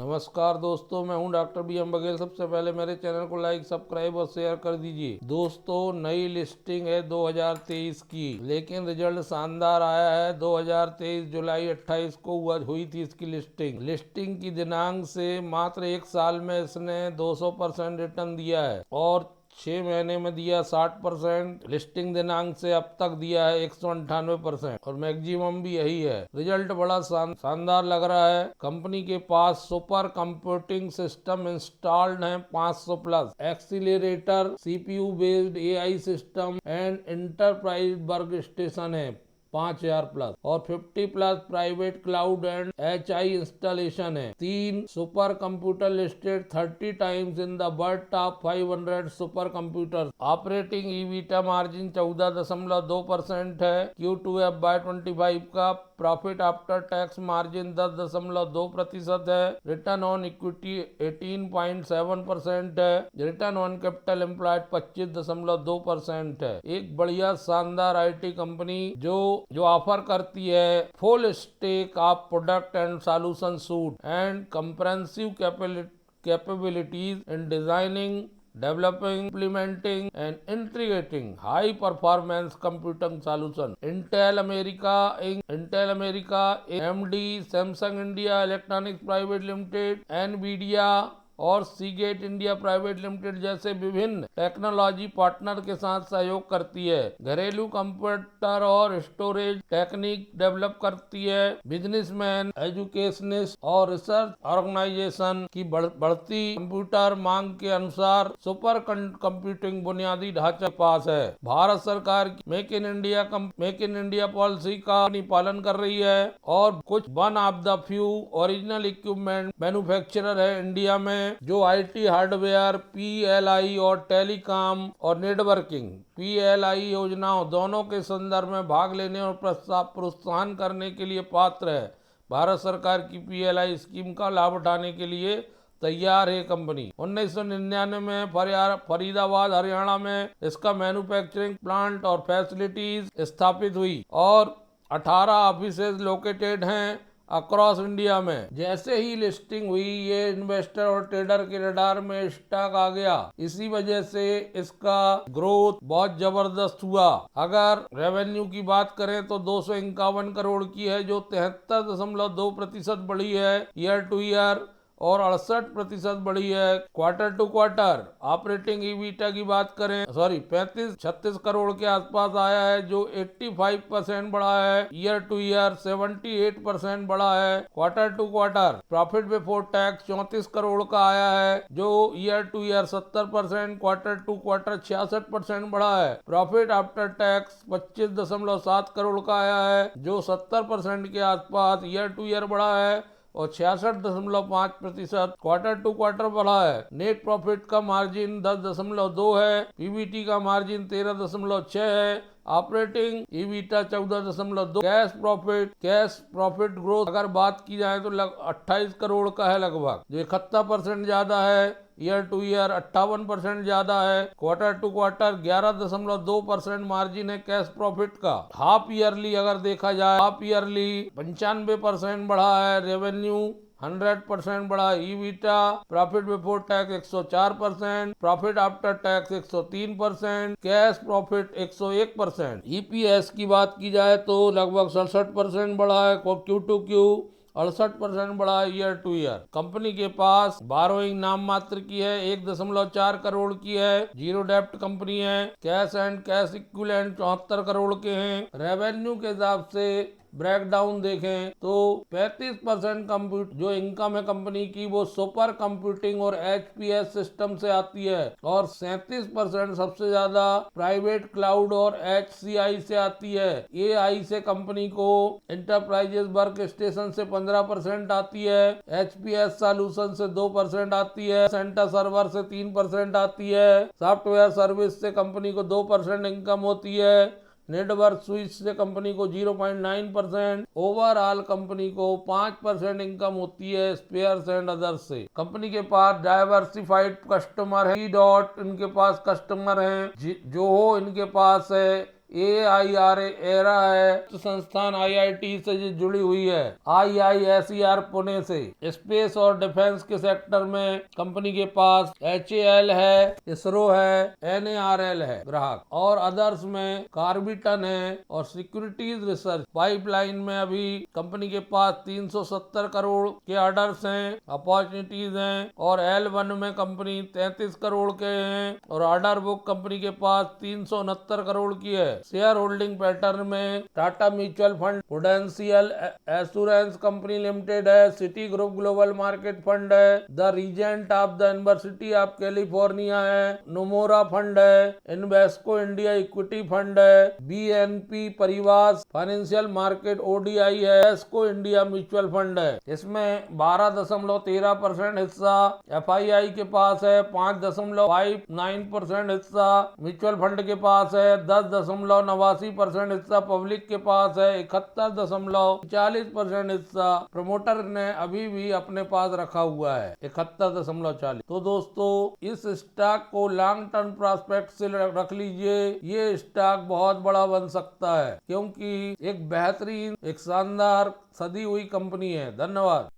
नमस्कार दोस्तों, मैं हूं डॉक्टर बी एम बघेल। सबसे पहले मेरे चैनल को लाइक, सब्सक्राइब और शेयर कर दीजिए। दोस्तों, नई लिस्टिंग है 2023 की, लेकिन रिजल्ट शानदार आया है। 2023 जुलाई 28 को हुई थी इसकी लिस्टिंग। लिस्टिंग की दिनांक से मात्र एक साल में इसने 200% रिटर्न दिया है और 6 महीने में दिया 60%। लिस्टिंग दिनांक से अब तक दिया है 198% और मैक्सिमम भी यही है। रिजल्ट बड़ा शानदार लग रहा है। कंपनी के पास सुपर कंप्यूटिंग सिस्टम इंस्टॉल्ड है 500 plus, accelerator, CPU based AI system and enterprise work station है 5000 प्लस और 50 plus private cloud and HI installation है। 3 super computer listed 30 times in the world top 500 super computer. Operating ईबीटा margin 14.2% है। Q2 FY25 का profit after tax margin 10.2% है। Return on equity 18.7% है। Return on capital employed 25.2% है। एक बढ़िया शानदार IT company जो ऑफर करती है full stack of product and solution suit and comprehensive capabilities in designing, developing, implementing and integrating high performance computing solution. Intel America AMD, Samsung India Electronics Private Limited, Nvidia और Seagate India private limited जैसे विभिन्न technology partner के साथ सहयोग करती है। घरेलू computer और स्टोरेज टेक्निक डेवलप करती है। बिजनेसमैन, एजुकेशनिस्ट और रिसर्च ऑर्गेनाइजेशन की बढ़ती कंप्यूटर मांग के अनुसार सुपर कंप्यूटिंग बुनियादी ढांचे के पास है। भारत सरकार की मेक इन इंडिया पॉलिसी का पालन कर रही है और कुछ one of the few original equipment manufacturer है इंडिया में जो IT हार्डवेयर, PLI और टेलीकॉम और नेटवर्किंग PLI योजनाओं दोनों के संदर्भ में भाग लेने और प्रोत्साहन करने के लिए पात्र है। भारत सरकार की PLI स्कीम का लाभ उठाने के लिए तैयार है कंपनी। 1999 में फरीदाबाद हरियाणा में इसका मैन्युफैक्चरिंग प्लांट और फैसिलिटीज स्थापित हुई और 18 ऑफिसेज लोकेटेड हैं अक्रॉस इंडिया में। जैसे ही लिस्टिंग हुई ये इन्वेस्टर और ट्रेडर के रडार में स्टॉक आ गया। इसी वजह से इसका ग्रोथ बहुत जबरदस्त हुआ। अगर रेवेन्यू की बात करें तो 251 करोड़ की है जो 73.2% बढ़ी है ईयर टू ईयर और 68% बढ़ी है quarter to quarter. Operating EBITDA की बात करें 36 करोड़ के आसपास आया है जो 85% बढ़ा है ईयर टू ईयर, 78% बढ़ा है quarter to quarter. Profit before tax 34 crore का आया है जो year to year 70%, quarter to quarter 66% बढ़ा है। प्रॉफिट आफ्टर टैक्स 25.7 करोड़ का आया है जो 70% के आसपास ईयर टू ईयर बढ़ा है और 66.5% क्वार्टर टू क्वार्टर बढ़ा है। नेट प्रॉफिट का मार्जिन 10.2 है। पीबीटी का मार्जिन 13.6 है। ऑपरेटिंग ईबीटा 14.2। कैश प्रॉफिट ग्रोथ अगर बात की जाए तो 28 करोड़ का है लगभग जो 71% ज्यादा है। ईयर टू ईयर 58% ज्यादा है। क्वार्टर टू क्वार्टर 11.2% मार्जिन है कैश प्रॉफिट का। हाफ ईयरली अगर देखा जाए, हाफ ईयरली 95% बढ़ा है रेवेन्यू, 100% बढ़ा ईबीटा, profit before tax 104%, profit after tax 103%, cash profit 101%। EPS की बात की जाए तो लगभग 67% बढ़ा है क्यू टू क्यू, 68% बढ़ा ईयर टू ईयर। कंपनी के पास बारोइंग नाम मात्र की है 1.4 करोड़ की है। जीरो डेप्ट कंपनी है। Cash and cash equivalent 74 crore के हैं। रेवेन्यू के हिसाब से ब्रेकडाउन देखें तो 35% कंप्यूट जो इनकम है कंपनी की वो सुपर कंप्यूटिंग और HPS सिस्टम से आती है और 37% सबसे ज्यादा प्राइवेट क्लाउड और HCI से आती है। AI से कंपनी को इंटरप्राइजेस वर्क स्टेशन से 15% आती है। HPS सॉल्यूशन से 2% आती है। सेंटर सर्वर से 3% आती है। सॉफ्टवेयर सर्विस से कंपनी को 2% इनकम होती है। नेटवर्क स्विच से कंपनी को 0.9%, ओवरऑल कंपनी को 5% इनकम होती है स्पेयर्स एंड अदर्स से। कंपनी के पास डाइवर्सिफाइड कस्टमर है। डॉट इनके पास कस्टमर हैं। जो इनके पास है एरा है तो संस्थान IIT से ये जुड़ी हुई है, IISER पुणे से। स्पेस और डिफेंस के सेक्टर में कंपनी के पास HAL है, इसरो है, NARL है ग्राहक, और अदर्स में कार्बिटन है और सिक्योरिटीज रिसर्च। पाइपलाइन में अभी कंपनी के पास 370 करोड़ के ऑर्डर्स हैं, अपॉर्चुनिटीज हैं, और L1 में कंपनी 33 करोड़ के हैं और ऑर्डर बुक कंपनी के पास 369 करोड़ की है। शेयर होल्डिंग पैटर्न में Tata mutual fund, prudential assurance company limited है, Citigroup global market fund है, the regent of the university of California है, नोमोरा फंड है, इन्वेस्को इंडिया इक्विटी फंड है, BNP Paribas financial market ODI है, एस्को India mutual fund है। इसमें 12.13% हिस्सा FII के पास है, 5.59% हिस्सा म्यूचुअल फंड के पास है, 10.89% हिस्सा पब्लिक के पास है, 71.40% हिस्सा प्रमोटर ने अभी भी अपने पास रखा हुआ है, 71.40। तो दोस्तों इस स्टॉक को लॉन्ग टर्म प्रोस्पेक्ट से रख लीजिए, ये स्टॉक बहुत बड़ा बन सकता है क्योंकि एक बेहतरीन, एक शानदार सदी हुई कंपनी है। धन्यवाद।